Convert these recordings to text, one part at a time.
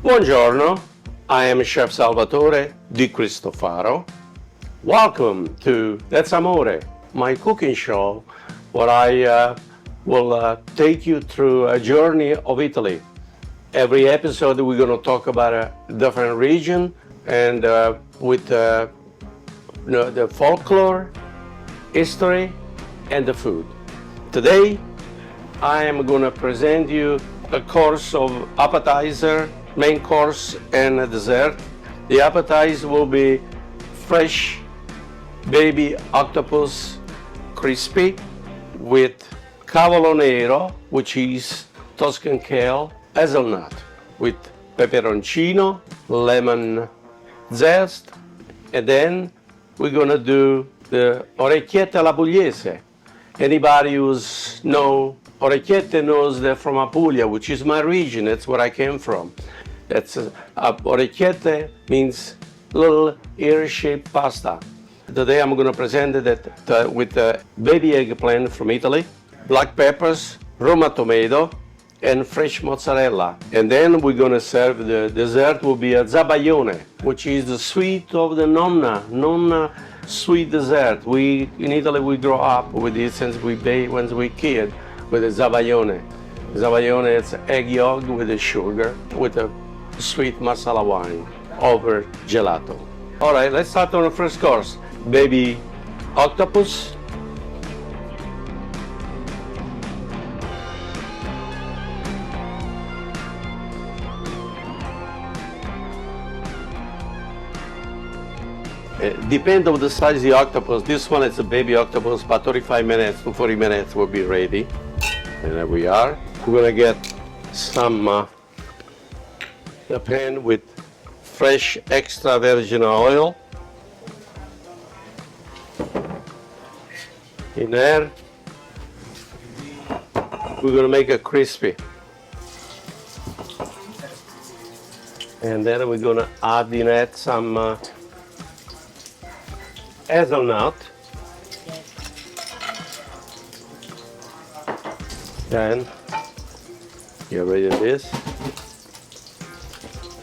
Buongiorno, I am Chef Salvatore Di Cristofaro. Welcome to That's Amore, my cooking show, where I will take you through a journey of Italy. Every episode we're going to talk about a different region and with the folklore, history, and the food. Today, I am going to present you a course of appetizer, main course, and a dessert. The appetizer will be fresh baby octopus crispy with cavolo nero, which is Tuscan kale, hazelnut, with peperoncino, lemon zest, and then we're gonna do the Orecchiette Bolognese. Anybody who's know Orecchiette knows they're from Apulia, which is my region. That's where I came from. That's Orecchiette means little ear-shaped pasta. Today I'm going to present it with baby eggplant from Italy, black peppers, Roma tomato, and fresh mozzarella. And then we're going to serve the dessert will be a Zabaglione, which is the sweet of the nonna sweet dessert. In Italy we grow up with it since when we kid with the Zabaglione. Zabaglione is egg yolk with the sugar with a sweet Marsala wine over gelato. All right, let's start on the first course. Baby octopus. Depend on the size of the octopus. This one is a baby octopus, about 35 minutes to 40 minutes will be ready. And there we are. We're gonna get some a pan with fresh extra virgin oil. In there, we're gonna make it crispy. And then we're gonna add in it some hazelnut. Then, get rid of this.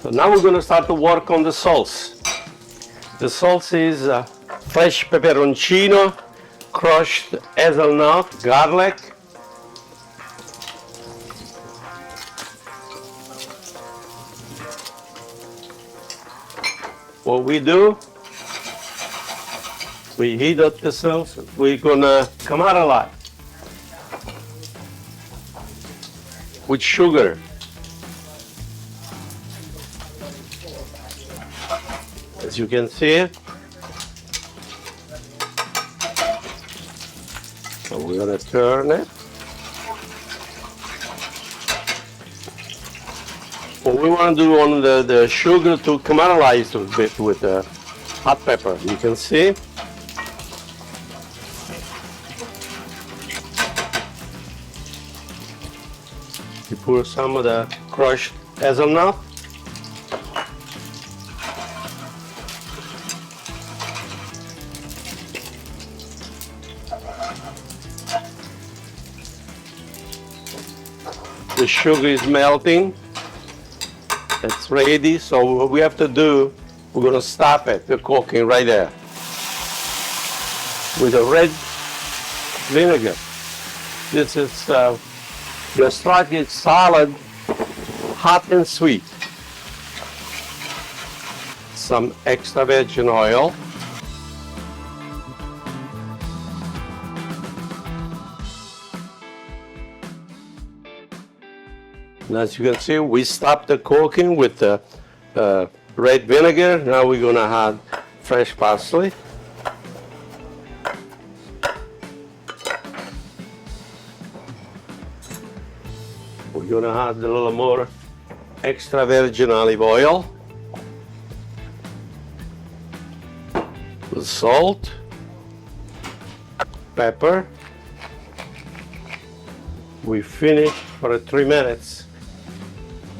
So now we're going to start to work on the sauce. The sauce is fresh peperoncino, crushed hazelnut, garlic, what we do, we heat up the sauce. We're going to caramelize with sugar. As you can see, so we're going to turn it. What we want to do on the sugar to caramelize a bit with the hot pepper. You can see. You pour some of the crushed hazelnut. The sugar is melting. It's ready. So what we have to do, we're going to stop it, the cooking right there, with a red vinegar. This is the strike is solid, hot and sweet. Some extra virgin oil. And as you can see, we stopped the cooking with the red vinegar. Now we're going to add fresh parsley. We're going to add a little more extra virgin olive oil, the salt, pepper. We finish for 3 minutes.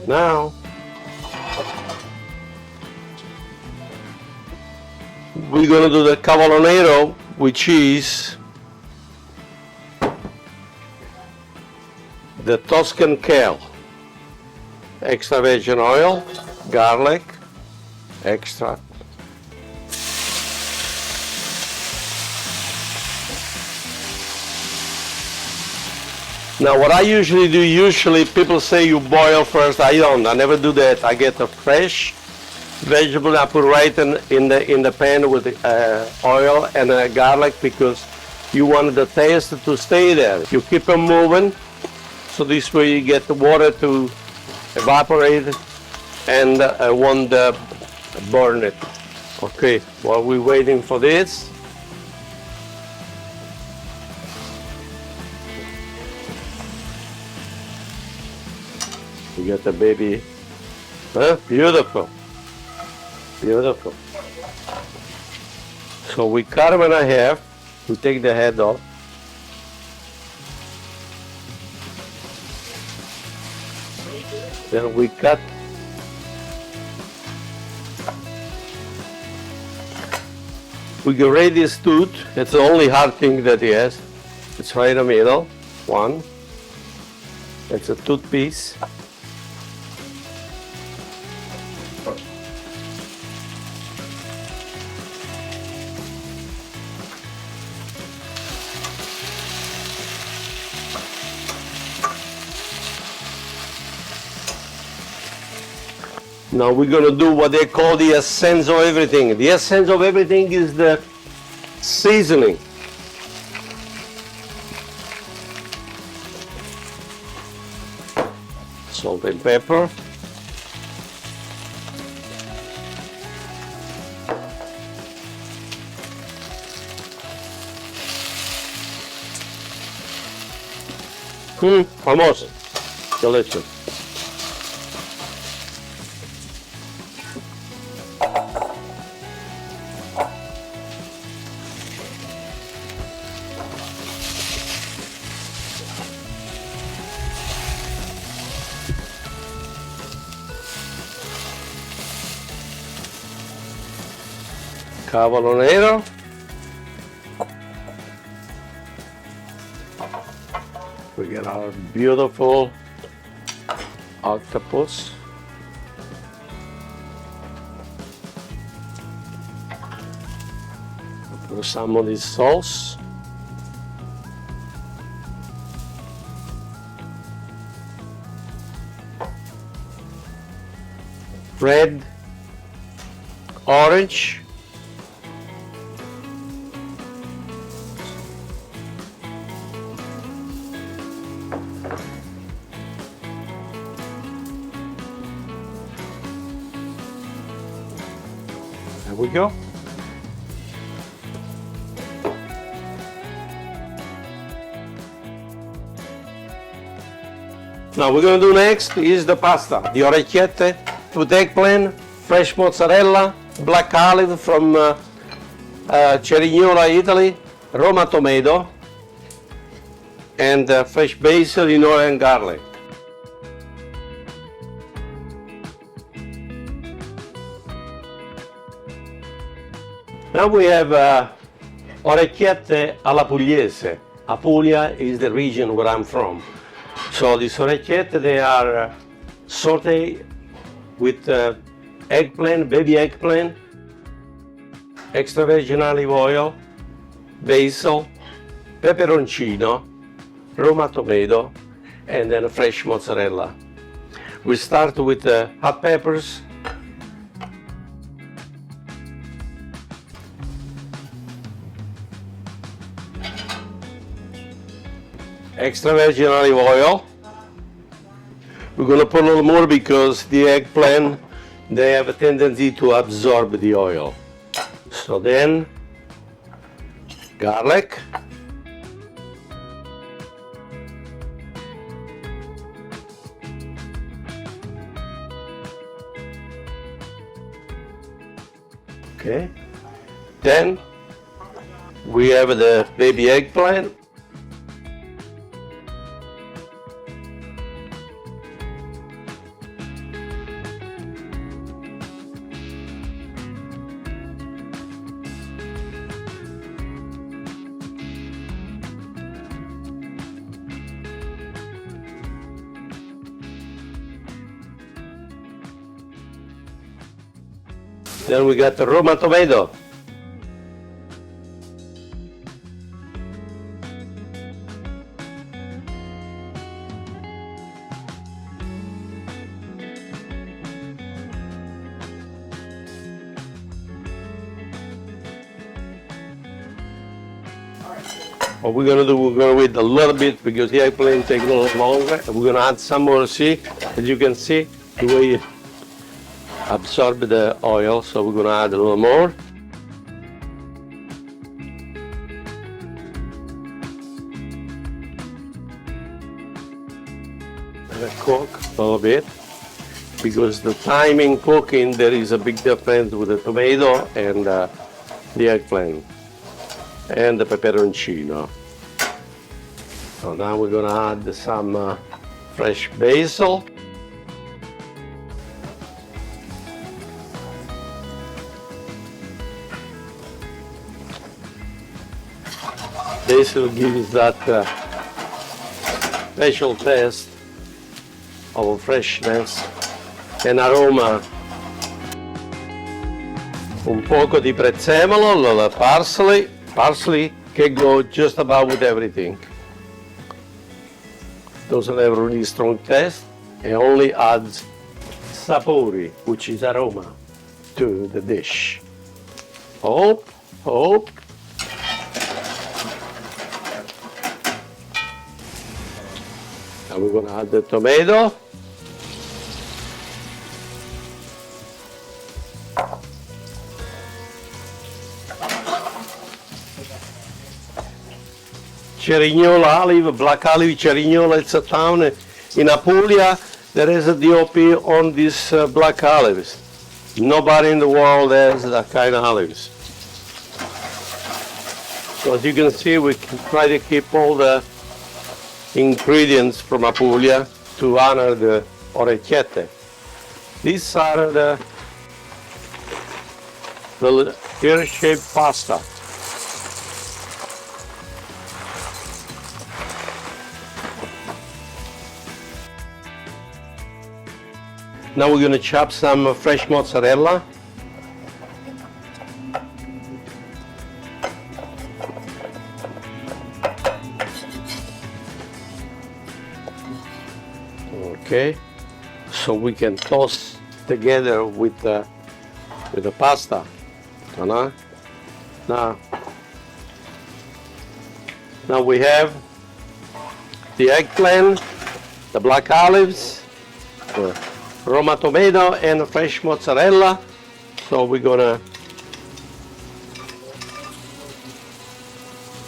Now, we're going to do the cavolo nero, which is the Tuscan kale. Extra virgin oil, garlic extract. Now what I usually do, people say you boil first. I don't. I never do that. I get a fresh vegetable. I put right in the pan with oil and garlic because you want the taste to stay there. You keep them moving, so this way you get the water to evaporate and won't burn it. Okay, while we're waiting for this, you get the baby. Huh? Beautiful. Beautiful. So we cut them in half. We take the head off. Then we cut. We grate this tooth. It's the only hard thing that he has. It's right in the middle. One. That's a tooth piece. Now we're going to do what they call the essence of everything. The essence of everything is the seasoning. Salt and pepper. Famoso. Delicious. Cavolo nero. We get our beautiful octopus. Put some of this sauce. Red, orange. There we go. Now we're going to do next is the pasta. The orecchiette with eggplant, fresh mozzarella, black olive from Cerignola, Italy, Roma tomato, and fresh basil, and garlic. Now we have orecchiette alla pugliese. Apulia is the region where I'm from. So these orecchiette, they are sautéed with eggplant, baby eggplant, extra virgin olive oil, basil, peperoncino, Roma tomato, and then fresh mozzarella. We start with hot peppers, extra virgin olive oil. We're going to put a little more because the eggplant, they have a tendency to absorb the oil. So then, garlic. Okay. Then we have the baby eggplant. Then we got the Roma tomato. What we're gonna do, we're gonna wait a little bit because the eggplant takes a little longer. And we're gonna add some more, see, as you can see, the way it absorbs the oil. So we're gonna add a little more. And cook a little bit because the timing cooking, there is a big difference with the tomato and the eggplant. And the peperoncino. So now we're going to add some fresh basil. Basil gives that special taste of freshness and aroma. Un poco di prezzemolo, a little parsley can go just about with everything. Doesn't have a really strong taste. It only adds sapori, which is aroma, to the dish. Hope. Now we're going to add the tomato. Cerignola olive, black olive, Cerignola, it's a town in Apulia. There is a DOP on these black olives. Nobody in the world has that kind of olives. So as you can see, we can try to keep all the ingredients from Apulia to honor the Orecchiette. These are the pear-shaped pasta. Now we're going to chop some fresh mozzarella. Okay, so we can toss together with the pasta. Now we have the eggplant, the black olives, the Roma tomato and fresh mozzarella. So we're gonna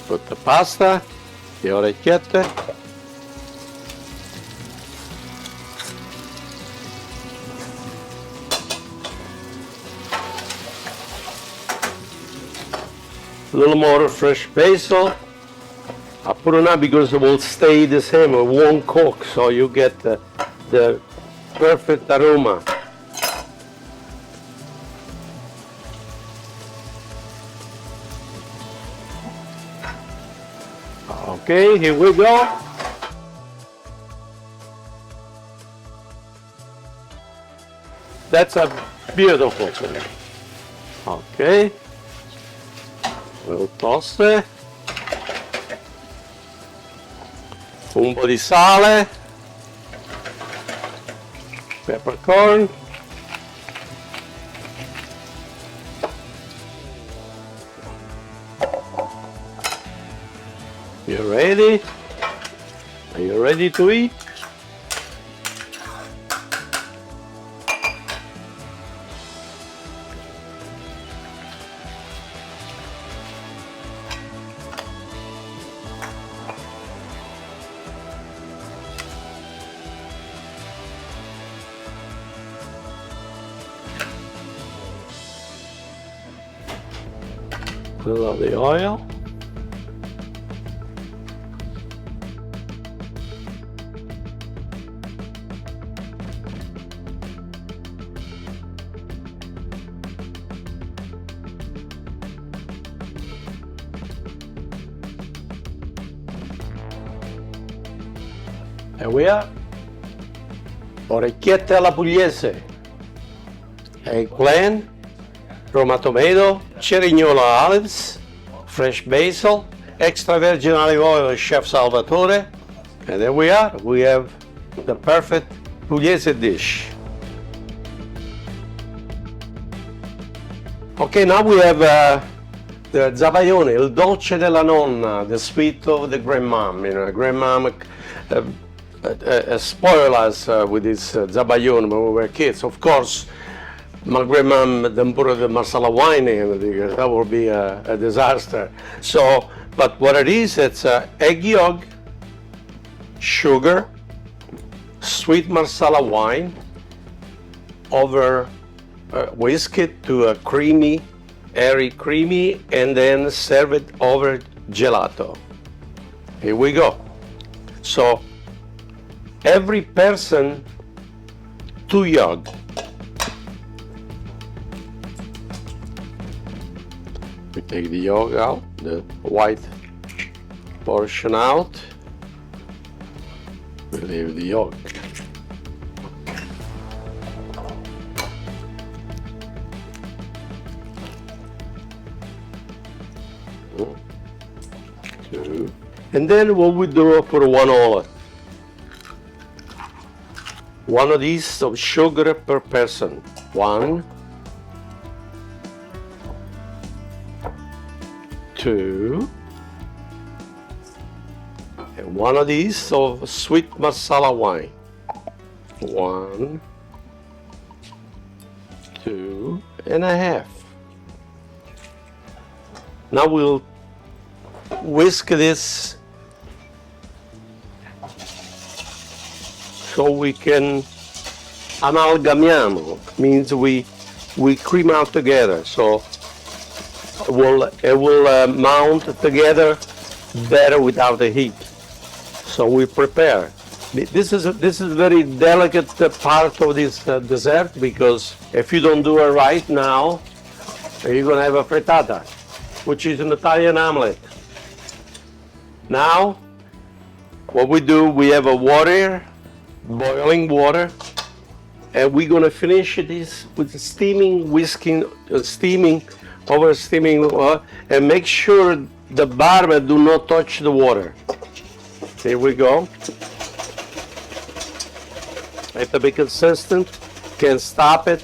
put the pasta, the orecchiette, a little more fresh basil. I put it on because it will stay the same, it won't cook, so you get the perfect aroma. Okay, here we go. That's a beautiful thing. Okay, we'll toss it. Un po' di sale. Peppercorn. You ready? Are you ready to eat? Fill up the oil. Here we are. Orecchiette alla pugliese. Eggplant, Roma tomato, Cerignola olives, fresh basil, extra virgin olive oil, Chef Salvatore, and there we are. We have the perfect pugliese dish. Okay, now we have the Zabaglione, il dolce della nonna, the sweet of the grandmom. You know, grandmom spoiled us with this Zabaglione when we were kids. Of course, my grandmom didn't put the Marsala wine in because that would be a disaster. So, but what it is, it's egg yolk, sugar, sweet Marsala wine, over whisk it to a creamy, airy creamy, and then serve it over gelato. Here we go. So every person 2 yolk. We take the yolk out, the white portion out. We leave the yolk. Two. And then what we do for 1 olive. 1 of these of sugar per person. 1, 2, and 1 of these of sweet Marsala wine. 1, 2.5. Now we'll whisk this so we can amalgamiamo, means we cream out together. So it will mount together better without the heat. So we prepare. This is a very delicate part of this dessert, because if you don't do it right now, you're gonna have a frittata, which is an Italian omelet. Now, what we do, we have a water, boiling water, and we're gonna finish this with steaming, steaming, and make sure the butter do not touch the water. Here we go. Have to be consistent, can't stop it.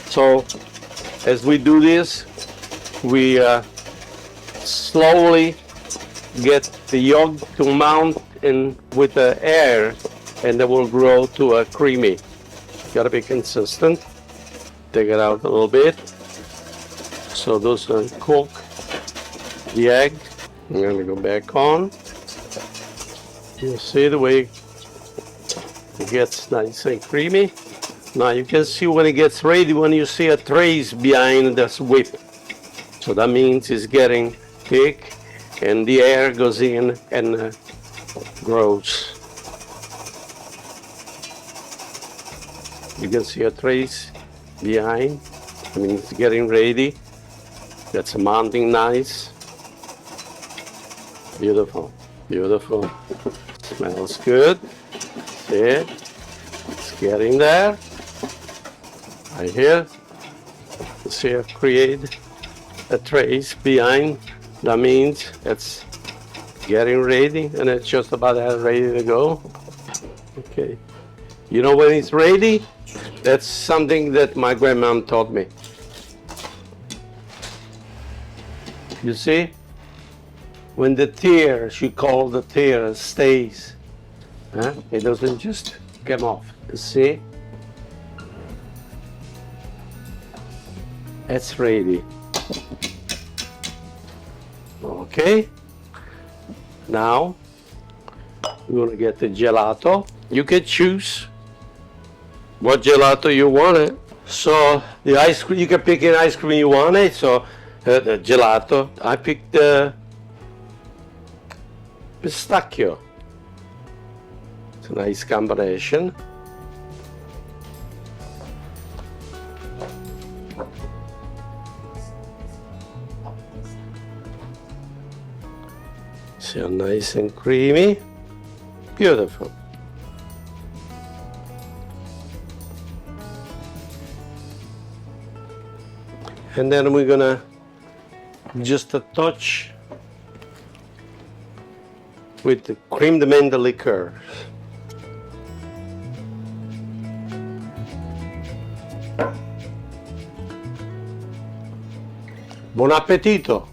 So as we do this, we slowly get the yolk to mount in with the air, and it will grow to a creamy. Gotta be consistent. Take it out a little bit. So those cook the egg. I'm gonna go back on. You see the way it gets nice and creamy. Now you can see when it gets ready, when you see a trace behind this whip. So that means it's getting thick and the air goes in and grows. You can see a trace behind. I mean, it's getting ready. That's mounting nice. Beautiful, beautiful. Smells good. See, it's getting there. Right here. See, I've created a trace behind. That means it's getting ready, and it's just about ready to go. Okay. You know when it's ready? That's something that my grandmom taught me. You see? When the tear, she called the tear, stays, it doesn't just come off. You see? It's ready. Okay. Now we're gonna get the gelato. You can choose what gelato you want it. So the ice cream, you can pick an ice cream you want it. So the gelato, I picked the pistachio. It's a nice combination. So nice and creamy. Beautiful. And then we're gonna just a touch with the crème de menthe liqueur. Buon appetito!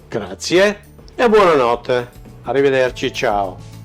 Grazie e buonanotte. Arrivederci, ciao.